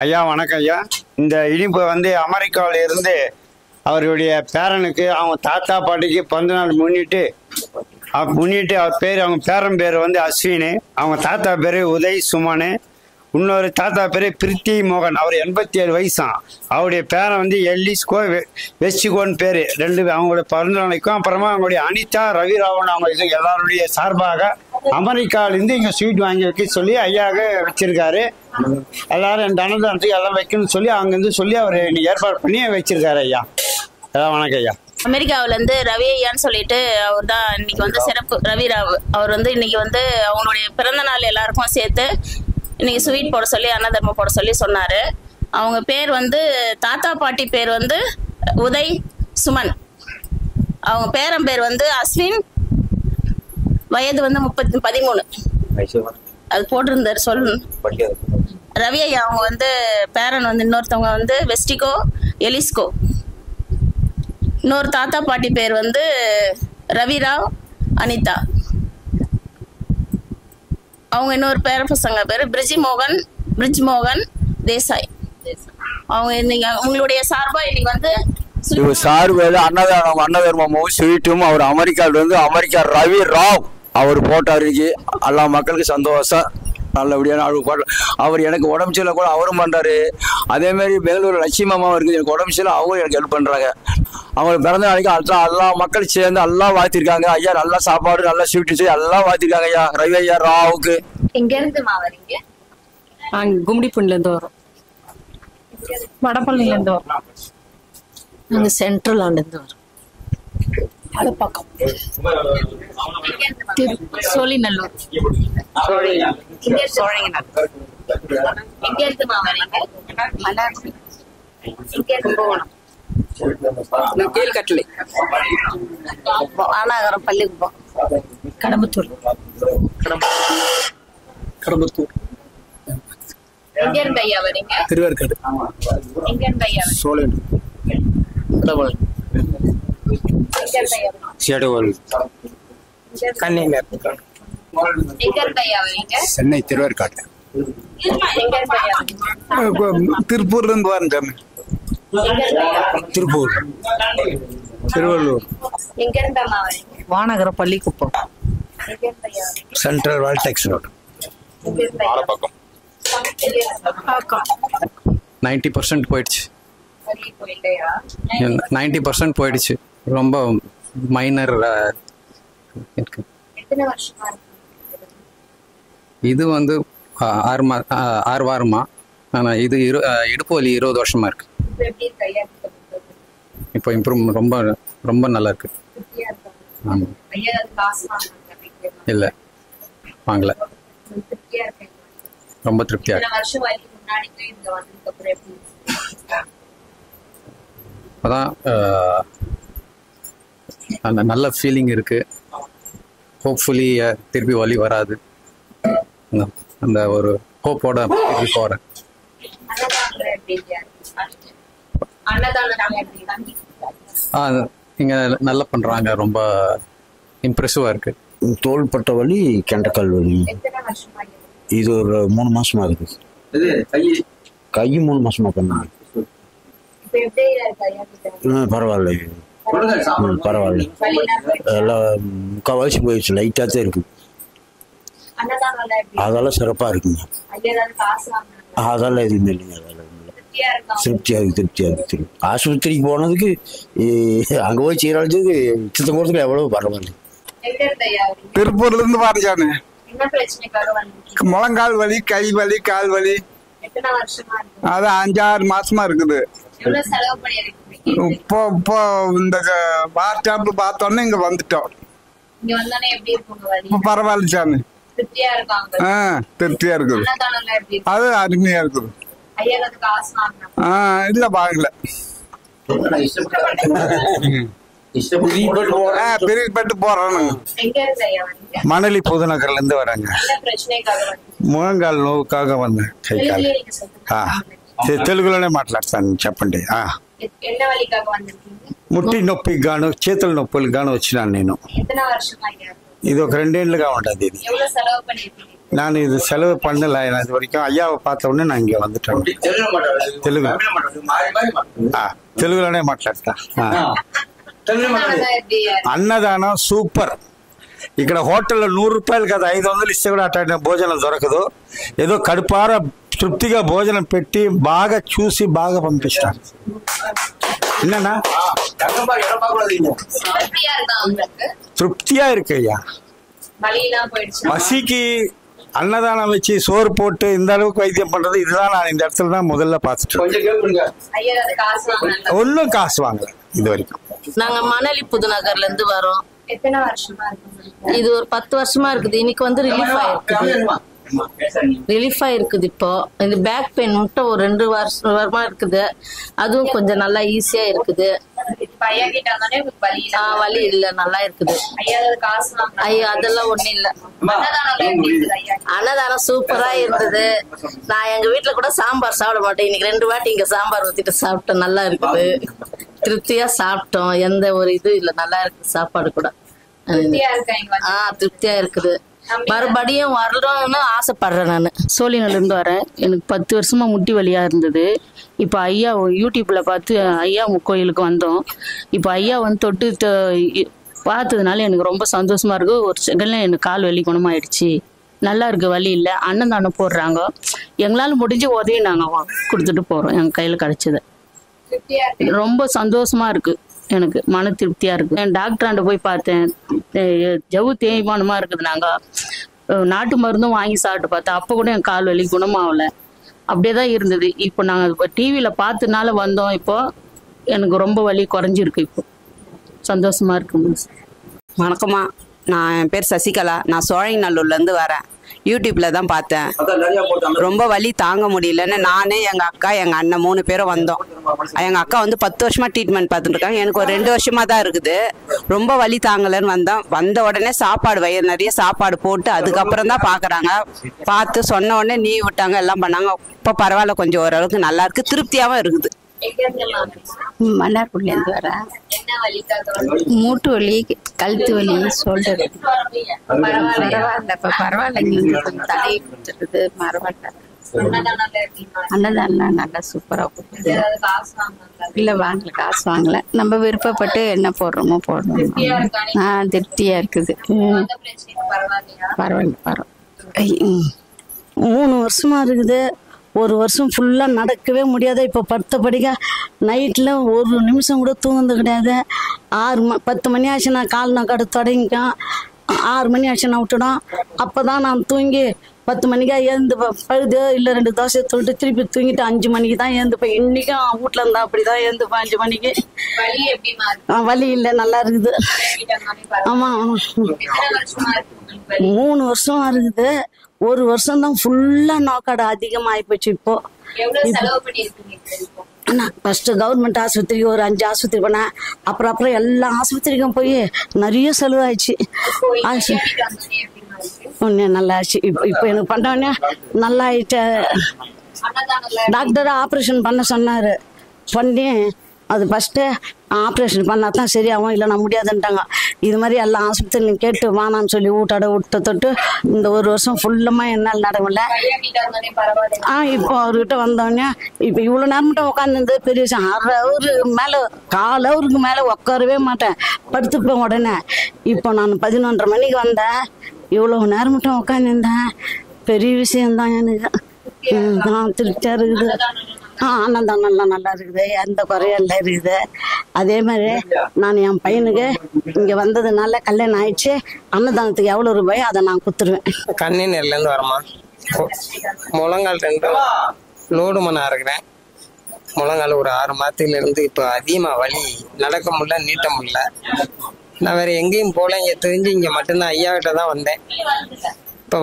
ஐயா வணக்கம் ஐயா. இந்த இனிப்பு வந்து அமெரிக்காவில் இருந்து அவருடைய பேரனுக்கு அவங்க தாத்தா பாட்டிக்கு பிறந்த நாள் முன்னிட்டு அவர் பேர், அவங்க பேரன் பேர் வந்து அஸ்வினு, அவங்க தாத்தா பேர் உதய் சுமனு, இன்னொரு தாத்தா பேர் பிரித்தி மோகன், அவர் 87 வயசாம். அவருடைய பேரன் வந்து எல்லிஸ்கோ வெஸ்டிகோன்னு பேர். ரெண்டு அவங்களுடைய பிறந்த நாளைக்கும் அப்புறமா அவங்களுடைய அனிதா ரவிராவன் அவங்க இது எல்லாருடைய சார்பாக அமெரிக்காவிலேருந்து இங்கே ஸ்வீட் வாங்கி வைக்க சொல்லி ஐயாவுக்கு வச்சிருக்காரு. எல்லாரும் என் அன்னதானத்துக்கு எல்லாம் வைக்கணும்னு சொல்லி அங்கேருந்து சொல்லி அவர் இன்னைக்கு ஏற்பாடு பண்ணி வச்சிருக்காரு ஐயா. அதான் வணக்கம் ஐயா. அமெரிக்காவில இருந்து ரவி ஐயான்னு சொல்லிட்டு அவர் தான் இன்னைக்கு வந்து சிறப்பு. ரவி ராவ் அவர் வந்து இன்னைக்கு வந்து அவங்களுடைய பிறந்த நாள் எல்லாருக்கும் சேர்த்து இன்னைக்கு ஸ்வீட் போட சொல்லி அன்னதர்மம் போட சொல்லி சொன்னாரு. அவங்க பேர் வந்து தாத்தா பாட்டி பேர் வந்து உதய் சுமன், அவங்க பேரன் பேர் வந்து அஸ்வின், வயது வந்து 13. அது போட்டிருந்தாரு சொல்லு. ரவி ஐயா அவங்க வந்து பேரன் வந்து இன்னொருத்தவங்க வந்து வெஸ்டிகோ எலிஸ்கோ, இன்னொரு தாத்தா பாட்டி பேர் வந்து ரவிராவ் அனிதா, அவங்க இன்னொரு பேர பசங்க பேர் பிரிஜ் மோகன் தேசாய். அவங்க இன்னைக்கு உங்களுடைய சார்பா இன்னைக்கு வந்து சார்பு அன்னதர்மமும் ஸ்வீட்டும் அவர் அமெரிக்காவில இருந்து அமெரிக்கா ரவி ராவ் அவர் போட்டாரு. எல்லா மக்களுக்கு சந்தோஷம், நல்லபடியான அவர் எனக்கு உடம்பு சரியில்லை கூட அவரும் பண்றாரு. அதே மாதிரி பெங்களூர் லட்சுமி மாமா இருக்குது, எனக்கு உடம்பு சரியில்லை, அவங்களும் எனக்கு ஹெல்ப் பண்றாங்க. அவங்க பிறந்த நாளைக்கு எல்லா மக்கள் சேர்ந்து எல்லாம் வாழ்த்திருக்காங்க. ஐயா நல்லா சாப்பாடு நல்லா ஸ்வீட் எல்லாம் வாழ்த்திருக்காங்க ஐயா ரவி ஐயா ராவுக்கு. எங்க இருந்து மாவீங்க? கும்மிடிப்பூண்ல இருந்து வரோம், வடபள்ளியில இருந்து வரோம், நாங்க சென்ட்ரல் இருந்து வரோம், சோழிநல்லூர். கீழ்கட்டளை, ஆனாகரம், பள்ளிக்குப்பம், கடம்பத்தூர். எங்க இருந்து ஐயா வரீங்க? திருவேற்காடு, எங்க இருந்து ஐயா? சென்னை திருவேற்காடு. திருப்பூர்ல இருந்து வரேன். Tiruppur, Tiruvallur, Vanagaram, Pallikuppam, central wall tax road. 90% போயிடுச்சு. 90% போயிடுச்சு. ரொம்ப மைனர் இருக்கு. இது வந்து 6 வாரமா. ஆனால் இது இடுப்பு வலி 20 வருஷமா இருக்கு. இப்போ இம்ப்ரூவ் ரொம்ப ரொம்ப நல்லா இருக்கு. ஆமாம், இல்லை வாங்கல, ரொம்ப திருப்தியா இருக்கு. அதான் அந்த நல்ல ஃபீலிங் இருக்கு. ஹோப்ஃபுல்லி திருப்பி வலி வராது, அந்த ஒரு ஹோப்போட திருப்பி போறேன். இங்க நல்லா பண்றாங்க, ரொம்ப இம்ப்ரெசிவா இருக்கு. தோள்பட்ட வலி, கெண்டக்கால் வலி, இது ஒரு 3 மாசமா இருக்கு. கை 3 மாசமா பண்ணாங்க. பரவாயில்ல, பரவாயில்ல, எல்லாம் முக்கால்வாசி போயிடுச்சு. லைட்டா தான் இருக்கு, அதெல்லாம் சிறப்பா இருக்குங்க. அதெல்லாம் எதுவுமே இல்லைங்க, அதெல்லாம் திருப்தியா இருக்கு. ஆஸ்பத்திரிக்கு போனதுக்கு அங்க போய் சீரழிச்சதுக்கு சித்த போறதுக்கு எவ்வளவு பரவாயில்ல. திருப்பூர்ல இருந்து வரேன். முழங்கால் வலி, கை வலி, கால் வலி, அது 5-6 மாசமா இருக்குது. இப்போ இந்த பார் ஸ்டாப் பார்த்தோன்னே இங்க வந்துட்டோம். பரவாயில்ல சாமி, திருப்தியா இருக்குது. அது அருமையா இருக்குது. இல்ல வாங்கல, பிரிப்பட்டு போறோம். மணலி புதுநகர்ல இருந்து வராங்க. முழங்கால் நோவுக்காக வந்தேன். கை కాల్ తెలుగులోనే మాట్లాడతాను, చెప్పండి. ముట్టి నొప్పికి గాను చేతుల నొప్పులకు గాను వచ్చినాను నేను. ఇది ఒక 2 ఏళ్ళుగా ఉంటుంది. ఇది நான் இது செலவு பண்ணல. நான் இது வரைக்கும் ஐயாவை பார்த்த உடனே நான் இங்கே வந்துட்டேன். தெலுங்கு తెలుగులోనే మాట్లాడతా. అన్నదానం సూపర్. ఇక్కడ హోటల్లో 100 రూపాయలు కదా 500 ఇస్తే కూడా అట్లాంటి భోజనం దొరకదు. ఏదో కడుపార తృప్తిగా భోజనం పెట్టి బాగా చూసి బాగా పంపిస్తారు. என்னன்னா திருப்தியா இருக்கு ஐயா. பசிக்கு அன்னதானம் வச்சு சோறு போட்டு இந்த அளவுக்கு வைத்தியம் பண்றது இதுதான் நான் இந்த இடத்துல தான் முதல்ல பார்த்துட்டு. ஒன்னும் காசு வாங்கல இது வரைக்கும். நாங்க மணலி புதுநகர்ல இருந்து வரோம். எத்தனை வருஷமா இருக்கு? இது ஒரு 10 வருஷமா இருக்குது. இன்னைக்கு வந்து ரிலீஃப் ஆயிருக்குது. இப்போ இந்த பேக் பெயின் மட்டும் ஒரு 2 வருஷமா இருக்குது. அதுவும் கொஞ்சம் நல்லா ஈஸியா இருக்குது. வலி இல்ல, நல்லா இருக்குது. ஐயா அதெல்லாம் ஒண்ணு இல்ல. அன்னதானம் சூப்பரா இருந்தது. நான் எங்க வீட்டுல கூட சாம்பார் சாப்பிட மாட்டேன். இன்னைக்கு 2 வாட்டி இங்க சாம்பார் ஊத்திட்டு சாப்பிட்டேன். நல்லா இருக்குது. திருப்தியா சாப்பிட்டோம். எந்த ஒரு இது இல்ல, நல்லா இருக்குது சாப்பாடு கூட. திருப்தியா இருக்குது. மறுபடியும் வரணும்னு ஆசைப்படுறேன். நான் சோழினில இருந்து வரேன். எனக்கு 10 வருஷமா முட்டி வலியா இருந்தது. இப்போ ஐயா யூடியூப்ல பார்த்து ஐயா கோயிலுக்கு வந்தோம். இப்போ ஐயா வந்து தொட்டு பார்த்ததுனால எனக்கு ரொம்ப சந்தோஷமா இருக்கு. ஒரு செகண்ட்ல எனக்கு கால் வலி குணமாயிடுச்சு. நல்லா இருக்கு, வலி இல்லை. அன்னதானம் போடுறாங்க. எங்களால் முடிஞ்ச உதவி நாங்கள் கொடுத்துட்டு போறோம். எங்க கையில கிடைச்சது ரொம்ப சந்தோஷமா இருக்கு. எனக்கு மன திருப்தியா இருக்கு. டாக்டராண்ட போய் பார்த்தேன். ஜவ்வு தேய்மானமா இருக்குது. நாங்க நாட்டு மருந்தும் வாங்கி சாப்பிட்டு பார்த்தேன். அப்போ கூட என் கால் வலி குணமாகல, அப்படியேதான் இருந்தது. இப்போ நாங்கள் டிவியில பார்த்தனால வந்தோம். இப்போ எனக்கு ரொம்ப வலி குறைஞ்சிருக்கு. இப்போ சந்தோஷமா இருக்கு. வணக்கம்மா, என் பேர் சசிகலா. நான் சோழிங்கநல்லூர்லேருந்து வரேன். யூடியூப்பில் தான் பார்த்தேன். ரொம்ப வலி தாங்க முடியலன்னு நான், எங்கள் அக்கா, எங்கள் அண்ணன் 3 பேரும் வந்தோம். எங்கள் அக்கா வந்து 10 வருஷமாக ட்ரீட்மெண்ட் பார்த்துட்டு இருக்காங்க. எனக்கு ஒரு 2 வருஷமாக தான் இருக்குது. ரொம்ப வலி தாங்கலைன்னு வந்தோம். வந்த உடனே சாப்பாடு, வயிறு நிறைய சாப்பாடு போட்டு அதுக்கப்புறம் தான் பார்க்குறாங்க. பார்த்து சொன்ன உடனே நீ விட்டாங்க, எல்லாம் பண்ணாங்க. இப்போ பரவாயில்ல, கொஞ்சம் ஓரளவுக்கு நல்லா இருக்குது, திருப்தியாகவும் இருக்குது. மன்னார்குடியிலேருந்து வரேன். மூட்டு வலி, கழுத்து வலி, ஷோல்டர். பரவாயில்ல, இப்ப பரவாயில்ல. தலை கொடுத்துருது, பரவாயில்ல. அன்னதானம் நல்லா சூப்பரா கொடுக்குது. இல்ல வாங்கல, காசு வாங்கல. நம்ம விருப்பப்பட்டு என்ன போடுறோமோ போடணும். திருப்தியா இருக்குது. பரவாயில்ல. 3 வருஷமா இருக்குது. ஒரு வருஷம் ஃபுல்லாக நடக்கவே முடியாது. இப்போ படுத்தபடிக்க நைட்டில் ஒரு நிமிஷம் கூட தூங்குறது கிடையாது. 10 மணி ஆச்சுன்னா கால் நக்காடு தொடங்கிக்கும். 6 மணி ஆச்சுன்னா விட்டுடும். அப்போ தான் நான் தூங்கி 10 மணிக்கா எழுந்து பழுது இல்லை 2 தோசை தொட்டு திருப்பி தூங்கிட்டு 5 மணிக்கு தான் எழுந்துப்பேன். இன்றைக்கும் வீட்டில் இருந்தால் அப்படி தான் எழுந்துப்பேன் 5 மணிக்கு. வலி இல்லை, நல்லா இருக்குது. ஆமாம், 3 வருஷம் இருக்குது. ஒரு வருஷம் தான் ஃபுல்லாக நோக்காடு அதிகமாகி போச்சு. இப்போ ஃபர்ஸ்ட் கவர்மெண்ட் ஆஸ்பத்திரிக்கு ஒரு 5 ஆஸ்பத்திரி போனேன். அப்புறம் எல்லா ஆஸ்பத்திரிக்கும் போய் நிறைய செலவாயிடுச்சு. ஒன்று நல்லா ஆச்சு. இப்போ எனக்கு பண்ணோடனே நல்லா ஆயிட்ட. டாக்டர் ஆப்ரேஷன் பண்ண சொன்னார். பண்ணி அது ஃபஸ்ட்டு ஆப்ரேஷன் பண்ணால் தான் சரியாகும், இல்லைனா முடியாதுன்ட்டாங்க. இது மாதிரி எல்லா ஆஸ்பத்திரியும் கேட்டு வானான்னு சொல்லி விட்டு தொட்டு இந்த ஒரு வருஷம் ஃபுல்லமாக என்னால் நடக்கல. இப்போ அவர்கிட்ட வந்தோடனே இப்போ இவ்வளோ நேரம் மட்டும் உட்காந்துருந்தது பெரிய விஷயம். 1/2 ஹவர் மேலே, 1/4 ஹவருக்கு மேலே உட்காரவே மாட்டேன், படுத்துப்பேன் உடனே. இப்போ நான் 11:30 மணிக்கு வந்தேன். இவ்வளோ நேரம் மட்டும் உட்காந்துருந்தேன். பெரிய விஷயம்தான் எனக்கு. திருப்தியாக இருக்குது. அன்னதானம்லாம் நல்லா இருக்குது, எந்த குறையும் இல்லை இருக்குது. அதே மாதிரி நான் என் பையனுக்கு இங்கே வந்ததுனால கல்யாணம் ஆயிடுச்சு. அன்னதானத்துக்கு எவ்வளோ ரூபாய் அதை நான் கொடுத்துருவேன். கண்ணீர்லேருந்து வரமா, முழங்கால் 2 லோடு மண்ணா இருக்கிறேன். முழங்கால் ஒரு 6 மாதத்துலேருந்து இப்போ அதிகமாக வலி, நடக்க முடியல, நீட்ட முடியல. நான் வேற எங்கேயும் போல, இங்கே தெரிஞ்சு இங்கே மட்டும்தான் ஐயா கிட்ட தான் வந்தேன். இப்போ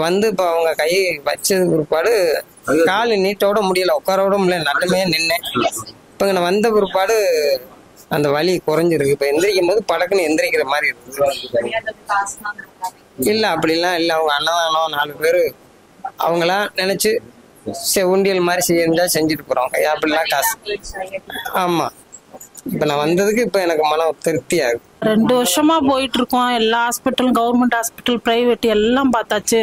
அவங்க கை வச்சது பிற்பாடு கால் நீட்டோட முடியல, உட்காரோட முடியல, நல்லமே நின்னேன். இப்போ நான் வந்த பிற்பாடு அந்த வலி குறைஞ்சிருக்கு. இப்போ எந்திரிக்கும் போது படக்குன்னு எந்திரிக்கிற மாதிரி இருக்குது. இல்லை அப்படிலாம் இல்லை. அவங்க அன்னதானம் 4 பேர் அவங்களாம் நினைச்சு உண்டியல் மாதிரி செஞ்சா செஞ்சுட்டு போறோம். அப்படிலாம் காசு. ஆமா, இப்ப நான் வந்ததுக்கு இப்ப எனக்கு மன திருப்தியா இருக்கு. 2 வருஷமா போயிட்டு இருக்கோம். எல்லா ஹாஸ்பிட்டலும், கவர்மெண்ட் ஹாஸ்பிட்டல், பிரைவேட் எல்லாம் பார்த்தாச்சு.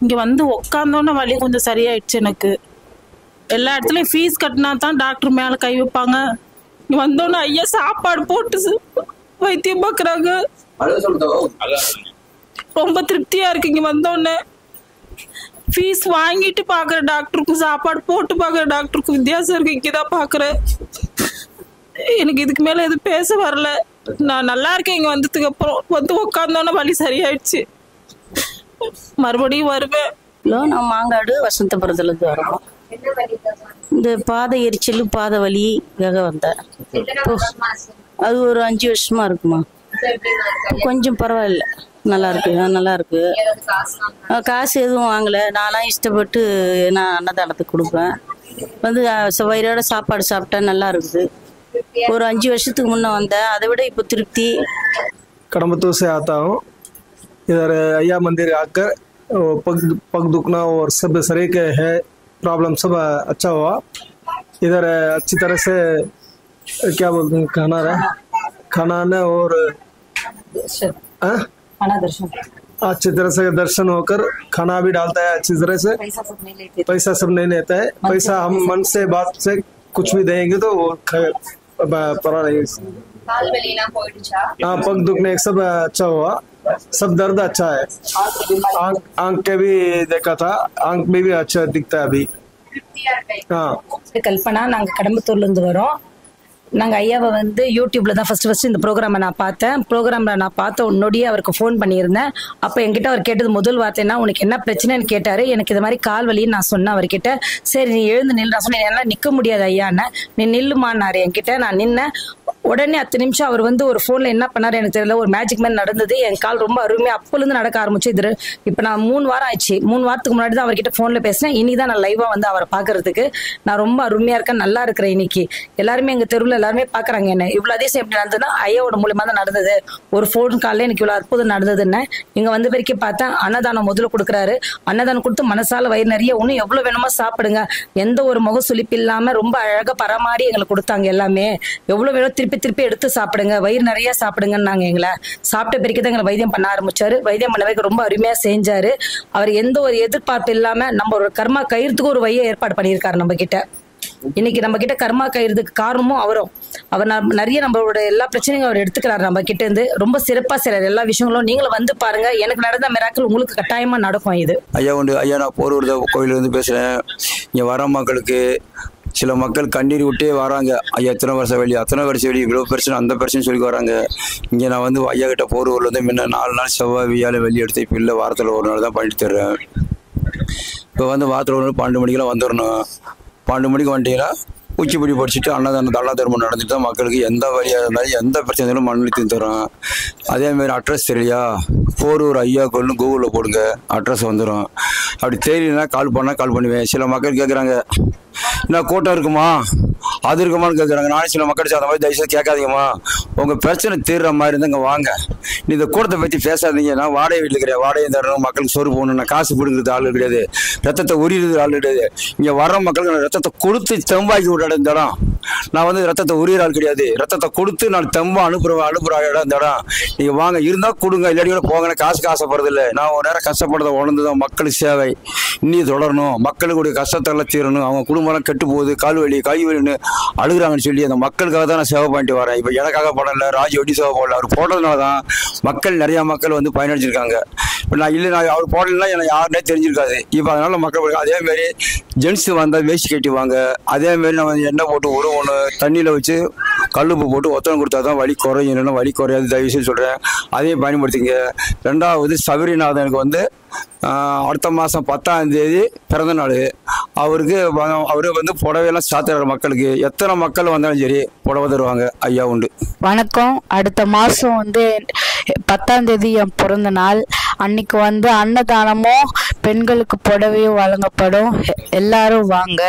இங்கே வந்து உக்காந்தோன்னே வலி கொஞ்சம் சரியாயிடுச்சு எனக்கு. எல்லா இடத்துலையும் ஃபீஸ் கட்டினா தான் டாக்டர் மேலே கை வைப்பாங்க. இங்கே வந்தோன்னே ஐயா சாப்பாடு போட்டு வைத்தியம் பார்க்குறாங்க. ரொம்ப திருப்தியாக இருக்கு. இங்கே வந்தோடனே ஃபீஸ் வாங்கிட்டு பார்க்குற டாக்டருக்கும் சாப்பாடு போட்டு பார்க்குற டாக்டருக்கும் வித்தியாசம் இருக்கு. இங்கே தான் பார்க்குறேன். எனக்கு இதுக்கு மேலே எதுவும் பேச வரல. நான் நல்லா இருக்கேன். இங்கே வந்ததுக்கு அப்புறம் வந்து உட்காந்தோன்னே வலி சரியாயிடுச்சு. மறுபடியும் வருவேன். நான் மாங்காடு வசந்தபுரத்துலேருந்து வரோம். இந்த பாதை எரிச்சல் பாதை வலிக்காக வந்தேன். அது ஒரு 5 வருஷமா இருக்குமா. கொஞ்சம் பரவாயில்ல, நல்லா இருக்கு. நல்லா இருக்கு. காசு எதுவும் வாங்கலை. நான்லாம் இஷ்டப்பட்டு நான் அன்னதானத்துக்கு கொடுப்பேன். வந்து வயிறோட சாப்பாடு சாப்பிட்டா நல்லா இருக்குது. ஒரு 5 வருஷத்துக்கு முன்னே வந்தேன். அதை விட இப்போ திருப்தி. कड़मतूर से आता हूँ। इधर अय्या मंदिर आकर पग दुखना और सब शरीर के है प्रॉब्लम सब अच्छा हुआ। इधर अच्छी तरह से क्या बोलते हैं खाना ने और अच्छी तरह से दर्शन होकर खाना भी डालता है अच्छी तरह से। पैसा सब नहीं लेता है। पैसा हम मन से बात से कुछ भी देंगे तो वो पड़ा नहीं। हाँ, पग दुखने सब अच्छा हुआ। सब दर्द अच्छा है। आंख के भी देखा था, आंख में भी अच्छा दिखता है अभी। हाँ, கல்பனா. நாங்கள் கடம்பத்தூர்லேருந்து வரோம். நாங்கள் ஐயாவை வந்து யூடியூப்ல தான் ஃபர்ஸ்ட் இந்த ப்ரோக்ராமை நான் பார்த்தேன். ப்ரோக்ராமில் நான் பார்த்த உன்னோடையே அவருக்கு ஃபோன் பண்ணியிருந்தேன். அப்போ என்கிட்ட அவர் கேட்டது முதல் வார்த்தைன்னா உனக்கு என்ன பிரச்சனைன்னு கேட்டார். எனக்கு இது மாதிரி கால் வலின்னு நான் சொன்னேன் அவர்கிட்ட. சரி நீ எழுந்து நில்லு. நான் சொன்னேன் என்னால் நிற்க முடியாது ஐயான்னு. நீ நில்லுமான்னாரு என்கிட்ட. நான் நின்னேன். உடனே 10 நிமிஷம் அவர் வந்து ஒரு ஃபோனில் என்ன பண்ணார் எனக்கு தெரியல. ஒரு மேஜிக் மேன் நடந்தது. என் கால் ரொம்ப அருமையாக அப்போலேருந்து நடக்க ஆரம்பிச்சு. இது இப்போ நான் 3 வாரம் ஆயிடுச்சு. 3 வாரத்துக்கு முன்னாடி தான் அவர்கிட்ட ஃபோனில் பேசினேன். இன்னைக்கு தான் நான் லைவாக வந்து அவரை பார்க்கறதுக்கு. நான் ரொம்ப அருமையாக இருக்கேன், நல்லா இருக்கிறேன். இன்னைக்கு எல்லாருமே எங்கள் தெருவில் எல்லாருமே பார்க்குறாங்க என்ன. இவ்வளோ அதிசயம் எப்படி நடந்ததுன்னா ஐயாவோட மூலியமாக தான் நடந்தது. ஒரு ஃபோன் காலில் எனக்கு இவ்வளோ அற்புதம் நடந்ததுன்னு இங்கே வந்து வரைக்கும் பார்த்தேன். அன்னதானம் முதல்ல கொடுக்குறாரு. அன்னதானம் கொடுத்து மனசால வயிறு நிறைய இன்னும் எவ்வளோ வேணுமோ சாப்பிடுங்க. எந்த ஒரு முக சுளிப்பு இல்லாமல் ரொம்ப அழகாக பரமாறி எங்களுக்கு கொடுத்தாங்க. எல்லாமே எவ்வளோ வேணும் திருப்பி எடுத்து சாப்பிடுங்க, வயிறு நிறைய சாப்பிடுங்கன்னாங்க. எங்களை சாப்பிட்ட பிறகு தான் எங்களை வைத்தியம் பண்ண ஆரம்பிச்சாரு. வைத்தியம் பண்ணவே ரொம்ப அருமையா செஞ்சாரு. அவர் எந்த ஒரு எதிர்பார்ப்பு இல்லாம நம்ம ஒரு கர்மா கயிறுத்துக்கு ஒரு வைய ஏற்பாடு பண்ணியிருக்காரு நம்ம கிட்ட. இன்னைக்கு நம்ம கிட்ட கர்மா கயிறுக்கு காரணமும் அவரும். அவர் நிறைய நம்மளோட எல்லா பிரச்சனையும் அவர் எடுத்துக்கிறாரு நம்ம கிட்ட இருந்து. ரொம்ப சிறப்பா செய்றாரு எல்லா விஷயங்களும். நீங்களும் வந்து பாருங்க. எனக்கு நடந்த மிராக்கள் உங்களுக்கு கட்டாயமா நடக்கும். இது ஐயா உண்டு. ஐயா நான் போரூர் கோயில இருந்து பேசுறேன். இங்க வர மக்களுக்கு சில மக்கள் கண்ணீர் விட்டே வராங்க. ஐயா எத்தனை வருஷம் வெளியே, அத்தனை வருஷம் வெளியே, இவ்வளோ பிரச்சனை அந்த பிரச்சனை சொல்லி வராங்க. இங்கே நான் வந்து ஐயா கிட்ட போரூர்ல இருந்து முன்ன 4 நாள் செவ்வாய் வியாழ வெளியே எடுத்து இப்போ இல்லை வாரத்தில் ஒரு நாள் தான் பண்ணிட்டு தர்றேன். இப்போ வந்து வாரத்தில் 1 நாள் 12 மணிக்கெல்லாம் வந்துடணும். 12 மணிக்கு வந்துட்டீங்கன்னா உச்சிப்படி படிச்சுட்டு அன்னதான தர்மம் நடந்துட்டு தான் மக்களுக்கு எந்த வழியாக இருந்தாலும் எந்த பிரச்சனை இருந்தாலும் மண்ணளித்து தரோம். அதேமாதிரி அட்ரஸ் தெரியலையா, போரூர் ஐயா கோயில்னு கூகுளில் போடுங்க, அட்ரஸ் வந்துடும். அப்படி தெரியலன்னா கால் பண்ணுவேன். சில மக்கள் கேட்குறாங்க என்ன கூட்டம் இருக்குமா அது இருக்குமான்னு கேட்குறாங்க. நானும் சில மக்கள் அந்த மாதிரி தயவுசெய்து கேட்காதீங்கம்மா, உங்கள் பிரச்சனை தீர்ற மாதிரி இருந்தால் இங்கே வாங்க. நீ இந்த கூட்டத்தை பற்றி பேசாதீங்க. நான் வாடகை வீட்டில் இருக்கிறேன், வாடகை தரணும், மக்களுக்கு சோறு போகணும். நான் காசு கொடுக்குறது ஆள் கிடையாது, ரத்தத்தை உரிகிறது ஆள் கிடையாது. இங்கே வர மக்களுக்கு நான் ரத்தத்தை கொடுத்து தெம்பாக்கி விட்ட இடம் இந்த இடம். நான் வந்து ரத்தத்தை உரிகிற ஆள் கிடையாது, ரத்தத்தை கொடுத்து நான் தெம்பா அனுப்புகிற இடம் இந்த இடம். நீங்கள் வாங்க, இருந்தால் கொடுங்க, இல்லாட்டி போங்க. காசுக்கு ஆசைப்படுறது இல்லை. நான் ஒரு நேரம் கஷ்டப்படுறத உணர்ந்துதான் மக்களுக்கு சேவை இன்னும் தொடரணும். மக்களுடைய கஷ்டத்தெல்லாம் தீரணும். அவங்க குடும்பம் கெட்டு போகுது, கால் வலி கை வலின்னு அழுகுறாங்கன்னு சொல்லி அந்த மக்களுக்காக தான் நான் சேவை பண்ணிட்டு வரேன். இப்போ எனக்காக படல, ராஜ் ஒட்டி சேவை போடல. அவர் போட்டதுனால தான் நிறைய மக்கள் வந்து பயனடைஞ்சிருக்காங்க. இப்போ நான் அவர் போடலாம் எனக்கு யாருன்னே தெரிஞ்சிருக்காது. இப்போ அதனால மக்கள் அதேமாரி ஜென்ஸ் வந்தால் வேஷ்டி கட்டிவாங்க. அதேமாரி நான் எண்ணெய் போட்டு ஒரு தண்ணியில் வச்சு கல்லுப்பு போட்டு ஒத்தனை கொடுத்தா தான் வலி குறையும், இல்லைன்னா வலி குறையாது. தயவுசெய்து சொல்கிறேன், அதையும் பயன்படுத்திங்க. 2வது சபரிநாதனுக்கு வந்து அடுத்த மாதம் 10ஆம் தேதி பிறந்த நாள். அவரு வந்து புடவையெல்லாம் சாத்துறாரு மக்களுக்கு. எத்தனை மக்கள் வந்தாலும் சரி புடவை தருவாங்க. ஐயா உண்டு. வணக்கம். அடுத்த மாதம் வந்து 10ஆம் தேதி என் பிறந்த நாள். அன்னைக்கு வந்து அன்னதானமும் பெண்களுக்கு புடவையும் வழங்கப்படும். எல்லாரும் வாங்க.